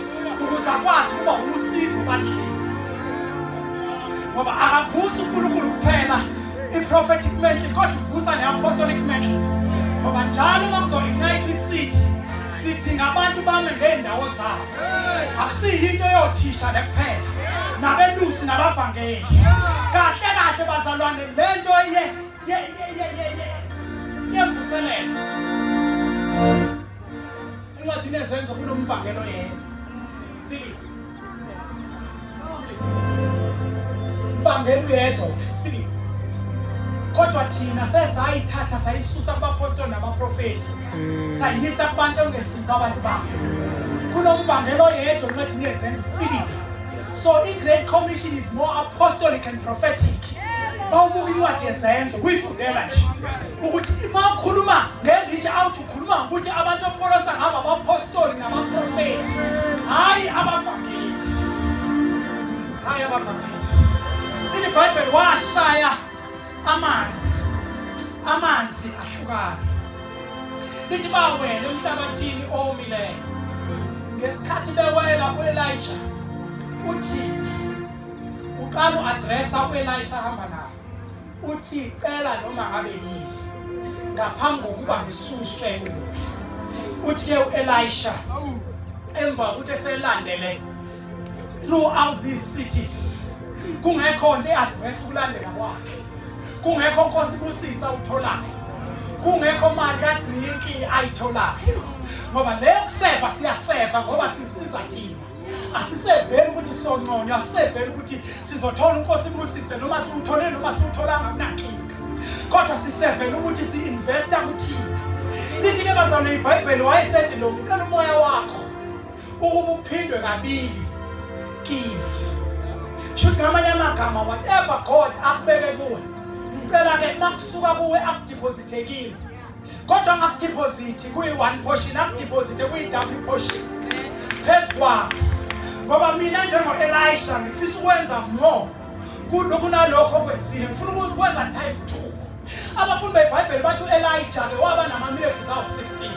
Ukuze akwazi ukuba usizi ebandleni. Ngoba akavusa uNkulunkulu kuphela i-prophetic mantle kodwa uvusa ne-apostolic mantle. Ngoba njalo uma kuzo-ignite isithi sidinga abantu bame ngeendawo zabo. Akusiyo into yothisha kuphela. Nabelusi nabavangeli. Kahle kahle bazalwane lento yemvuselelo. Incwadi nezenzo kunomvangelo yedwa. Philip. Mvangelo yedwa Philip. Kodwa thina sesayithatha sayisusa kubapostoli nabaprofeti. Sayisa kubantu ongesinto abantu babo. Kunomvangelo yedwa incwadi nezenzo Philip. So i-Great Commission is more apostolic and prophetic. Bawubuka incwadi yezenzo uyifundela nje ukuthi uma ukhuluma nge-reach out ukhuluma ukuthi abantu ofolosa ngabo abapostoli nabaprofeti hayi abavangeli. IBhayibheli washaya amanzi ahlukana. Lithi bawela emhlabathini omileyo. Ngesikhathi bewela uElijah uthi uqala uadressa uElisha hamba naye. Uthi cela noma ngabe yini ngaphambi kokuba ngisuswe kuwe. Uthi ke uElisha emva ukuthi eselandele throughout these cities kungekho nto eaddress ukulandela kwakhe. Kungekho nkosi busisa utholayo. Kungekho mali kadrinki ayitholayo. Ngoba leyo kuseva siyaseva ngoba sisiza thina. Asiseveli ukuthi sonconya, asiseveli ukuthi sizothola inkosi busise noma siuthole noma siutholanga kunankinga. Kodwa siseveli ukuthi si-investa kuthina. Lithi ke bazalwane iBhayibheli wayesethi lo ucela umoya wakho ukuba uphindwe kabili kimi. Should ngamanye amagama whatever God akubeke kuwe. Ngicela ke makusuka kuwe akudeposite kimi. Kodwa ngakudeposite kuyi-1 portion akudeposite kuyi-double portion. Phezulu ngoba mina njengo-Elisha ngifisa ukwenza more kunalokho okwenzile. Ngifuna ukwenza times 2. Abafundi beBhayibheli bathi uElijah waba nama-miracles awu-16.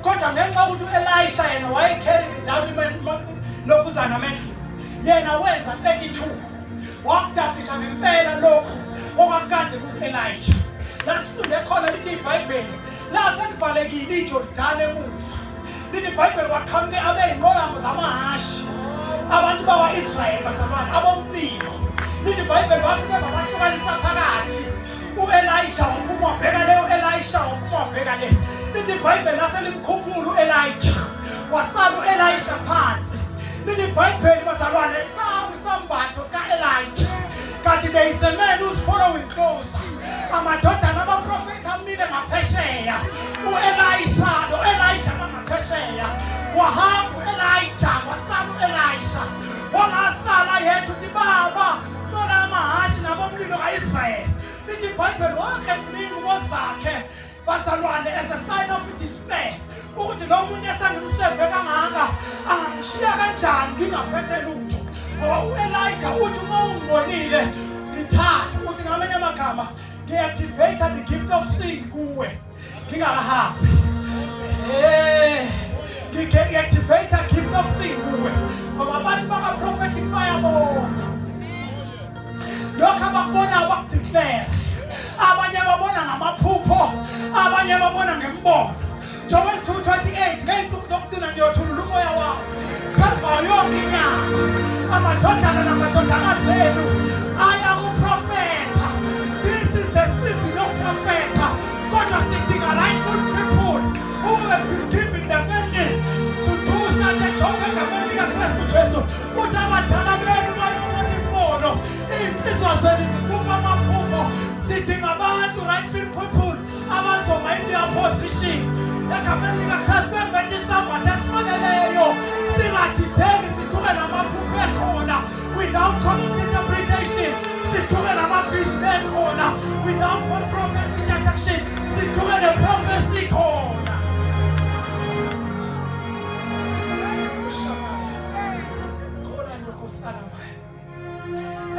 Kodwa ngenxa ukuthi uElisha yena wayecarried down lokuzana amendlini. Yena wenza 32. Wakudabhisha ngempela lokho okakade ku-Elisha. Lasifunde khona lithi iBhayibheli lasekuvalekile iJordani emuva. Lithi iBhayibheli waqhamuke abeyinqolamo zamahhashi. Abantu bakwa-Israyeli bazalwane abomlilo. Lithi iBhayibheli bafike babahlukanisa phakathi. uElisha waphuma wabheka le, uElisha waphuma wabheka le. Lithi iBhayibheli laselimkhuphula uElijah. Wasala uElisha phansi. Lithi iBhayibheli bazalwane isambatho sika-Elijah. Kanti there is a man who's following closer. Amadodana abaprofethi amile ngaphesheya. uElisha no-Elijah bangaphesheya. Wahamba uElijah wasala uElisha. Wangasala yedwa uthi baba nona amahhashi nabomlilo ka-Israyeli. Lithi iBhayibheli wakhe kuningi wozakhe bazalwane as a sign of despair. Ukuthi lo muntu esangimseve kangaka angangishiya kanjani ngingaphethe lutho. Ngoba uElijah uthi uma ungibonile ngithatha uthi ngamanye amagama ngiactivate the gift of seeing kuwe ngingakahambi. Ngiactivate the gift of seeing kuwe ngoba abantu baka-prophetic bayabona lokho abakubona bakudeclare. Abanye babona ngamaphupho, abanye babona ngembono. Joel 2:28 ngey'nsuku zokugcina ngiyothulula umoya wakho phezu kwayo yonke inyama. Amadodana namadodakazi enu ayakuprofetha. This is the season of profeta. Kodwa sidinga rightful people who have been given the mission to do such a job egameni likaKristu Jesu. Uthi abadala benu bayobona imbono, iy'nsizwa zenu ziphuma amaphupho. Sidinga abantu rightful people abazoma in their position. Egameni likaKristu bembethe isambatho esifaneleyo. Singadideki sithuke namaphupho ekhona without correct interpretation. Sithuke namavision ekhona without prophetic introduction. Sithuke neprophecy khona.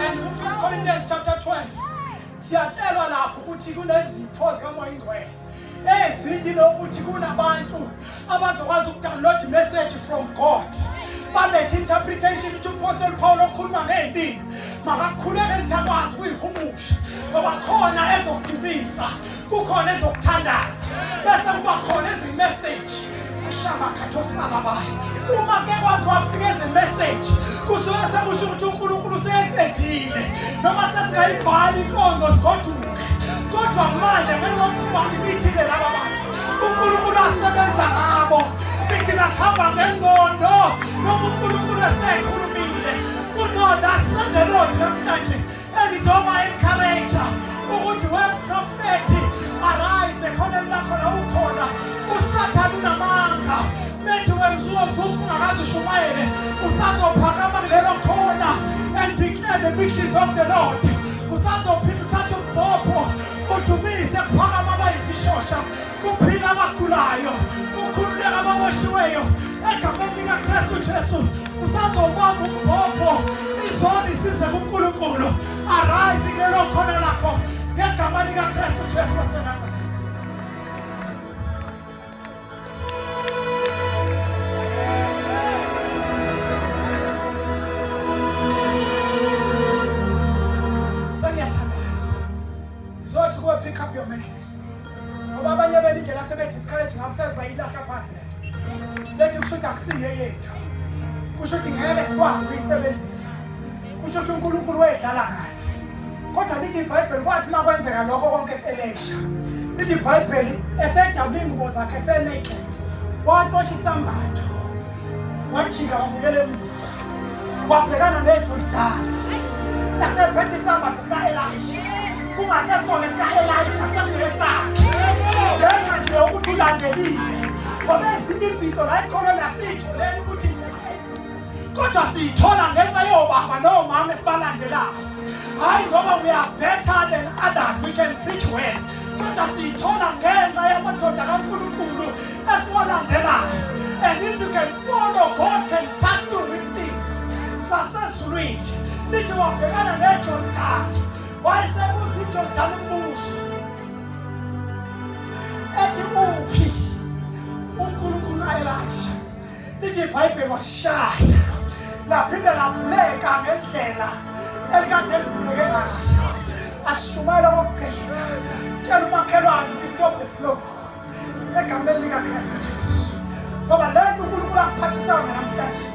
And in 1 Corinthians chapter 12 siyatshelwa lapho ukuthi kunezipho zikamoya ingcwele ezinye lokuthi kunabantu abazokwazi ukudownload message from God. Balethe interpretation ukuthi uPaul Paul okhuluma ngempilo makakhuleke ntakwazi kuyihumusha ngoba khona ezokudumisa kukhona ezokuthandaza bese kuba khona ezimessage shama katosana bayi uma ke kwazi wafikeza imessage kusuke sekusho ukuthi uNkulunkulu useqedile noma sesingayivali inkonzo sigoduke kodwa manje ngenxa sibambithile laba bantu uNkulunkulu asebenza ngabo sikina sihamba ngengondo noma uNkulunkulu esekhulumile kunoda sende Lord namhlanje engizoma encourage ukuthi weprofeti arise khona lakho la ukhona usathana unamanga methi wenziwa ufuna ngazi shumayele usazophakama kulelo khona and declare the victories of the Lord usazophinda uthatha umbhobho udumise kuphakama abayizishosha kuphila abagulayo kukhululeka ababoshiweyo egameni likaKristu Jesu usazobamba umbhobho izoni size kuNkulunkulu arise kulelo khona lakho ngegama likaKristu Jesu waseNazaretha. Zothi go pick up your mental. Ngoba abanye benindlela sebediscourage ngakuseza bayilahla phansi lento. Lethi kushuthi akusiye yethu. Kushuthi ngeke sikwazi ukuyisebenzisa. Kushuthi uNkulunkulu wedlala ngathi. Kodwa lithi iBhayibheli kwathi makwenzeka lokho konke elisha. Lithi iBhayibheli esedabula ingubo zakhe esenaked. Waqosha isambatho. Wajika wabuyela emuva. Wabhekana neJordani. Esephethe isambatho sika-Elisha. Kungasesona sika-Elijah sekunesakhe. Ngenxa nje yokuthi ulandelile. Ngoba ezinye izinto la ikhona nasiyitholeni ukuthi kodwa siyithola ngenxa yobaba nomama esibalandelayo. Hayi ngoba we are better than others, we can preach well. Kodwa siyithola ngenxa yamadoda kaNkulunkulu esiwalandelayo. And if you can follow, God can trust you with things. Sasezulwini lithi wabhekana neJordani. Wayesebuza iJordani umbuzo ethi uphi uNkulunkulu kaElisha. Lithi iBhayibheli washaya laphinda lavuleka ngendlela elikade livuleke ngayo. Ashumayela kokugcina tshela umakhelwane to stop the flow egameni likaKristu Jesu ngoba lento uNkulunkulu akuphathisayo namhlanje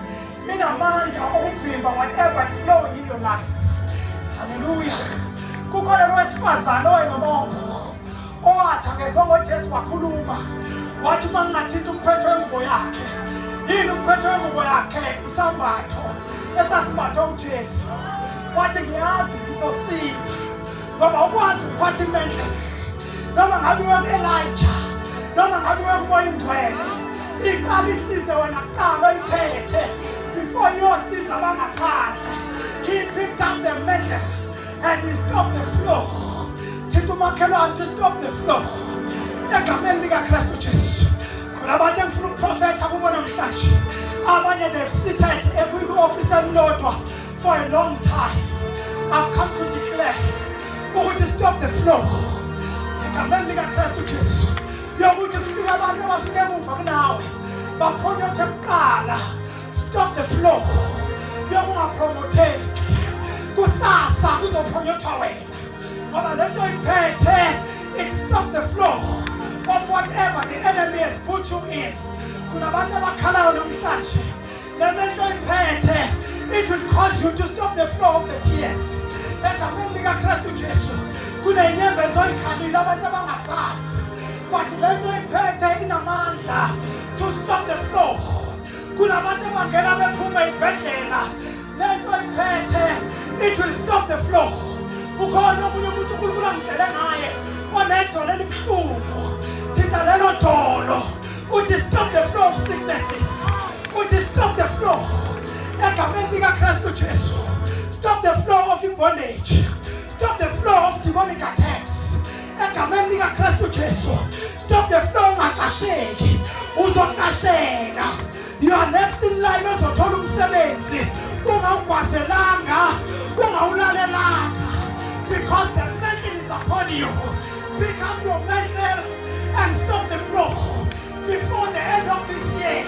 inamandla okuvimba whatever is flowing in your life. Hallelujah. Kukhona lowesifazane owayengamopho owathi angezwa ngoJesu wakhuluma wathi uma ngingathinta umphetho wengubo yakhe yini umphetho wengubo yakhe isambatho esasimbatho uJesu wathi ngiyazi ngizosinda ngoba ukwazi ukuphatha imenhle noma ngabe uElijah noma ngabe uMoya Ngcwele iqala isize wena kuqala iphethe before yosiza abangaphandle. He picked up the measure and he stopped the flow. Thithi umakhelwane to stop the flow egameni likaKristu Jesu. Khona abanye ngifuna ukuprofetha kubo namhlanje abanye they've seated ekwi-office elilodwa for a long time. I've come to declare ukuthi stop the flow egameni likaKristu Jesu. Yokuthi kufika abantu abafike emuva kunawe baphonyothe kuqala. Stop the flow yokungapromoteki kusasa kuzophonyothwa wena ngoba lento iphethe. It stop the flow of whatever the enemy has put you in. Kunabantu abakhalayo namhlanje lento iphethe. It will cause you to stop the flow of the tears egameni likaKristu Jesu. Kunenyembezo oyikhalile abantu abangasazi kodwa lento iphethe inamandla to stop the flow. Kunabantu abangena bephuma ibhedlela lento iphethe. It will stop the flow. Ukhona omunye umuntu uNkulunkulu angitshele ngaye onedolo elibuhlungu thinta lelo dolo uthi stop the flow of sicknesses. Uthi stop the flow egameni likaKristu Jesu. Stop the flow of bondage. Stop the flow of demonic attacks egameni likaKristu Jesu. Stop the flow ungaqasheki uzoqasheka. You are next in line ozothola umsebenzi ungawugwazelanga ungawulalelanga because the mantle is upon you. Pick up your mantle and stop the flow. Before the end of this year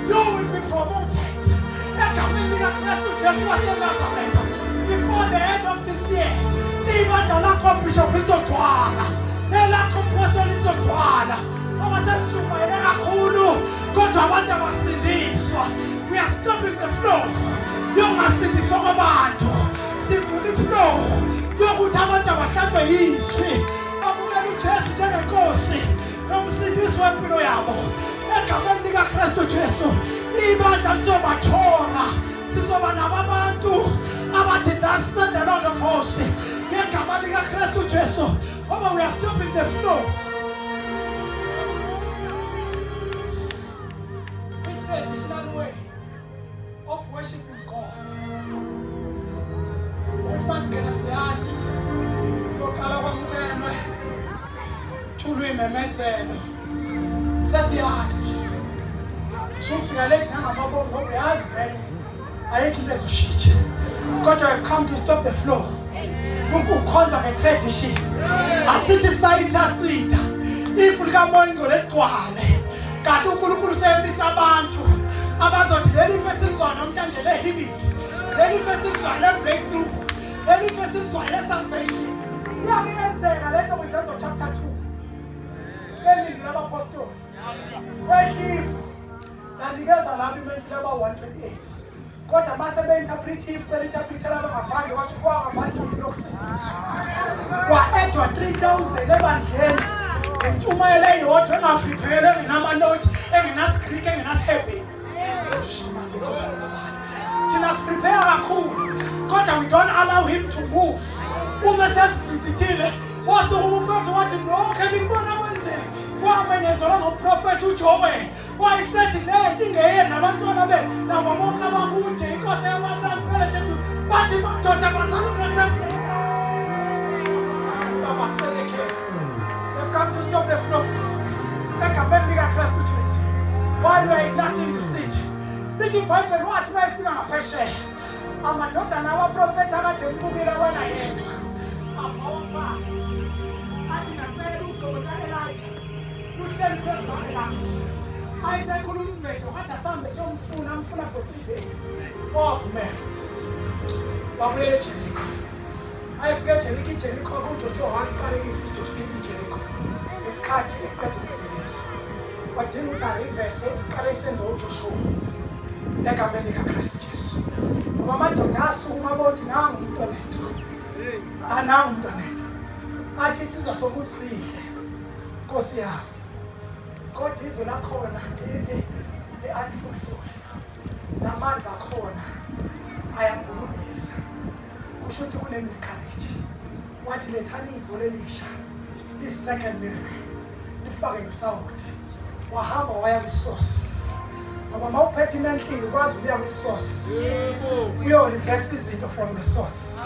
you will be promoted egameni likaKristu Jesu waseNazaretha. Before the end of this year ibandla lakho bishop lizogcwala nelakho apostle lizogcwala. Ngoba sesishumayele kakhulu kodwa abantu abasindiswa. We are stopping the flow yokungasindiswa kwabantu. Sifuna iflow yokuthi abantu abahlatshwe yizwi. Bamukela uJesu njengenkosi nomsindisi wempilo yabo. Egameni likaKristu Jesu ibandla lizobathora. Sizoba nabantu abathi thus said the Lord of hosts. Egameni likaKristu Jesu. Ngoba we are stopping the flow. Traditional way of worshiping God. What must get us asked? So Kalawamwe, Chulu Memeseno, Sassias, Sufia Lake Namabo, what we ask, friend. I hate it as a shit. God, I have come to stop the flow. Who calls a tradition? A city side, a seat. If we come on to let go. Kanti uNkulunkulu usebenzisa abantu abazothi leli fesizwa namhlanje lehealing, leli fesizwa le breakthrough, leli fesizwa le salvation. Iyakuyenzeka lento kwizenzo chapter 2. Leli labapostoli. Kwelifu landikeza lapho imention aba 128. Kodwa mase beinterpretive beinterpretela ngaphandle wathi kwa ngaphandle ufuna ukusindiswa. Kwa Edward 3000 ebandleni. Entumayele yodwa engaprepare nginamanothi enginascript enginashepe. Thina prepare kakhulu kodwa we don't allow him to move. Uma sesivizitile wasuka umphethu wathi lokho ngibona kwenzeka. Kwamenyezelwa ngoprofeti uJoel. Wayesethi lento ingeye nabantwana be nabo bonke abakude inkosi yabantwana belethu bathi madoda bazalwa baba seleke. They've come to stop the flow. Egameni likaKristu Jesu. While we are igniting the city. Lithi iBhayibheli wathi bayifika ngaphesheya. Amadodana abaprofeti akade mbukela wena yedwa. Abawaphansi. Athi nampela uDokotela Elijah. Uhleli phezu kwakhe. Ayisekhuluma umbhedo kade asambe somfuna amfuna for 3 days. Wavumela. Wabuyela eJerikho. Ayefika eJerikho kuJoshua waqalekisa iJerikho. Isikhathi eqeda ukudeleza. Wadinga ukuthi arivese isiqale senze uJoshua. Egameni likaKristu Jesu. Ngoba amadoda asukuma bothi nangu umntwana wethu. Nangu umntwana wethu. Athi siza sokusihle. Nkosi yami. Kodwa izwi lakhona le-unfruitful. Namanzi akhona ayabhulumisa. Kusho ukuthi kune-miscarriage. Wathi lethani ibhola elisha. This second miracle. Lifake ngesawuthi. Wahamba waya kwisource. Ngoba mawuphethe imenhlini ukwazi ukuya kwisource. Uyo-reverse izinto from the source.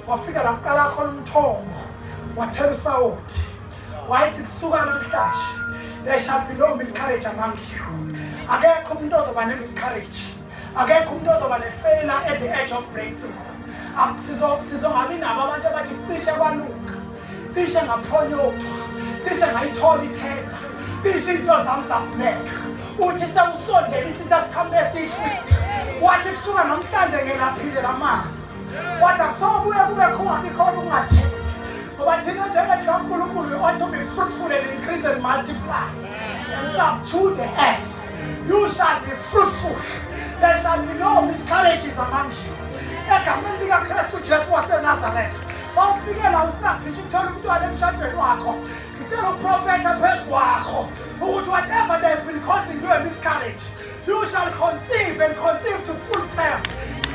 Wafika la kuqala khona umthombo. Wathela usawuthi. Wayithi kusuka namhlanje. There shall be no miscarriage among you. Akekho umuntu ozoba ne-miscarriage. Akekho umuntu ozoba ne-failure at the edge of breakthrough. Sizongabi nabo abantu abathi cishe kwanuka. Cishe ngaphonyothwa. Cishe ngayithola ithenda. Cishe into zami zafuneka. Uthi sewusondela isithi asikhambe esiyishwitha. Wathi kusuka namhlanje ngelaphile lamanzi. Wathi akusobuye kube khona ungatheli. Ngoba thina njengeNkulunkulu we want to be fruitful and increase and multiply and subdue the earth. You shall be fruitful. There shall be no miscarriages among you. Egameni likaKristu Jesu waseNazaretha. Bawufikela ustruggle uthola umntwana emshadweni wakho. Ngicela uprofeta phezu kwakho ukuthi whatever there has been causing you a miscarriage, you shall conceive and conceive to full term.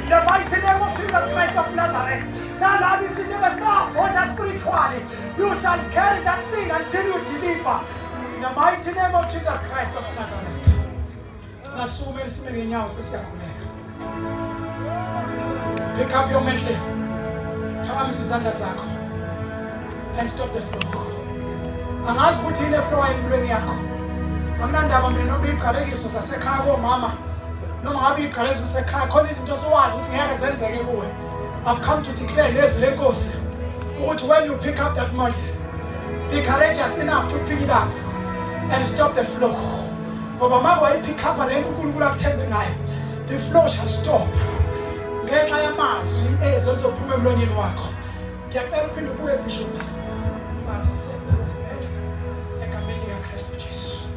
In the mighty name of Jesus Christ of Nazareth. Now, spiritually, you shall carry that thing until you deliver. In the mighty name of Jesus Christ of Nazareth. Pick up your mental. And stop the flow. I'm asked put in the flow and bring yako. I'm not having no big carriages as a Chicago mama. No matter carriages as a car, Collins just was with me. I've come to declare this Legos. But when you pick up that money, be courageous enough to pick it up and stop the flow. But Mama, you pick up and then the flow shall stop. Get my mass, he is also probably in work. Get helping the boy bishop. But he said, like a million Christ Jesus.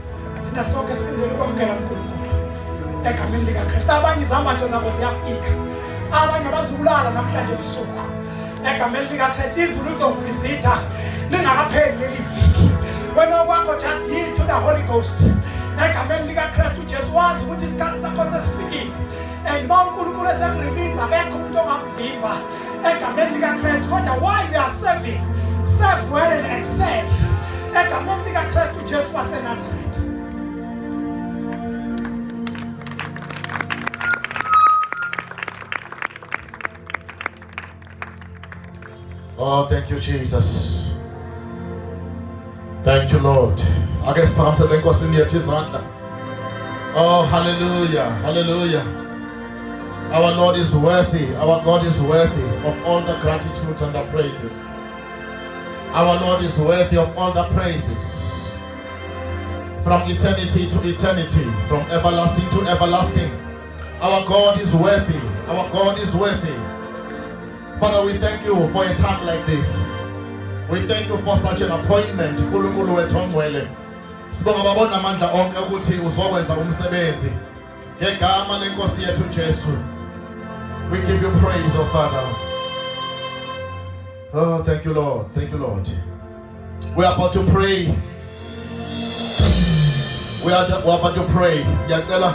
Tina Sokas in the Lubangaram Kuluku. egameni likaKristu. Abanye izambatho zabo ziyafika, abanye bazulala namhlanje ebusuku egameni likaKristu. Izulu lizokuvizitha lingakapheli leli viki. Wena wakho just yield to the Holy Ghost egameni likaKristu Jesu. Wazi ukuthi isikhathi sakho sesifikile, and uma uNkulunkulu esemrelease akekho umuntu ongakuvimba egameni likaKristu. Kodwa while you are serving, serve well and excel egameni likaKristu Jesu waseNazaretha. Oh, thank you, Jesus. Thank you, Lord. I guess perhaps the Lenkosi yethu izandla. Oh, hallelujah, hallelujah. Our Lord is worthy, our God is worthy of all the gratitude and the praises. Our Lord is worthy of all the praises. From eternity to eternity, from everlasting to everlasting. Our God is worthy, our God is worthy. Father, we thank you for a time like this. We thank you for such an appointment. Nkulunkulu wethu ongcwele. Sibonga babona amandla onke ukuthi uzokwenza umsebenzi. Ngegama lenkosi yethu Jesu. We give you praise, oh Father. Oh, thank you, Lord. Thank you, Lord. We are about to pray. We are about to pray. Ngiyacela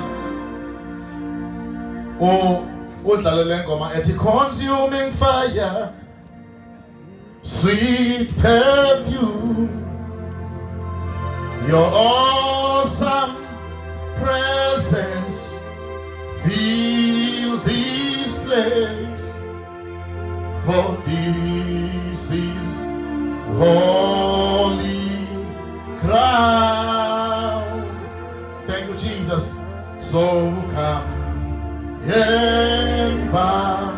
udlale le ngoma ethi consuming fire, sweet perfume, your awesome presence fill this place, for this is holy ground. Thank you, Jesus. So come and bow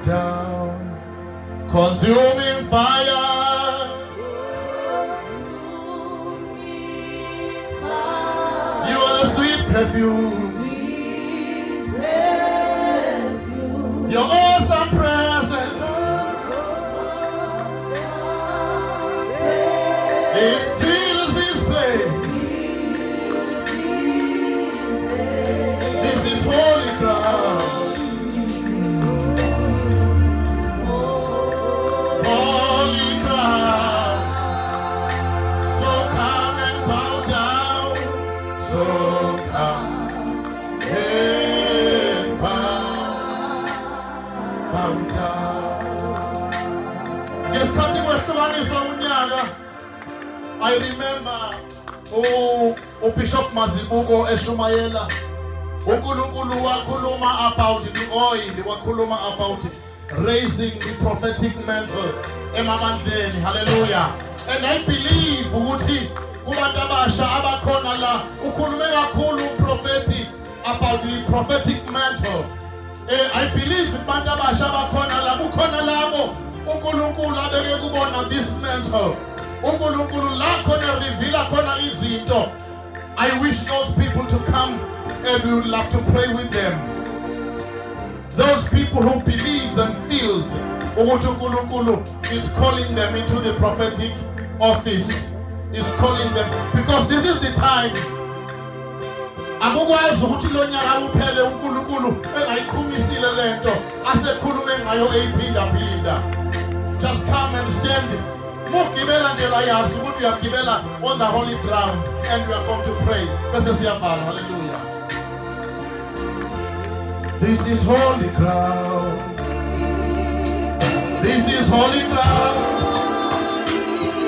down, consuming fire. You are the sweet perfume, your awesome presence. It fills this place. This is holy ground. Holy ground. So come and bow down. So come and bow down. Yes, cutting with the one is on Nyaga. I remember Bishop Mazibuko Eshumayela. uNkulunkulu wakhuluma about the oil, wakhuluma about raising the prophetic mantle emabandleni. Hallelujah. And I believe ukuthi kubantu abasha abakhona la ukhulume kakhulu prophetic about the prophetic mantle. I believe kubantu abasha abakhona la kukhona labo uNkulunkulu abeke kubona this mantle. uNkulunkulu la khona reveal khona izinto. I wish those people to come and we would love to pray with them. Those people who believes and feels ukuthi uNkulunkulu is calling them into the prophetic office, is calling them, because this is the time. Akukwazi ukuthi lo nyaka uphele uNkulunkulu engayikhumisile lento asekhulume ngayo eyiphinda. Just come and stand. Mugibela nje la yazi ukuthi uyagibela on the holy ground and we are going to pray. Bese siyavala. Hallelujah. This is holy ground. This is holy ground.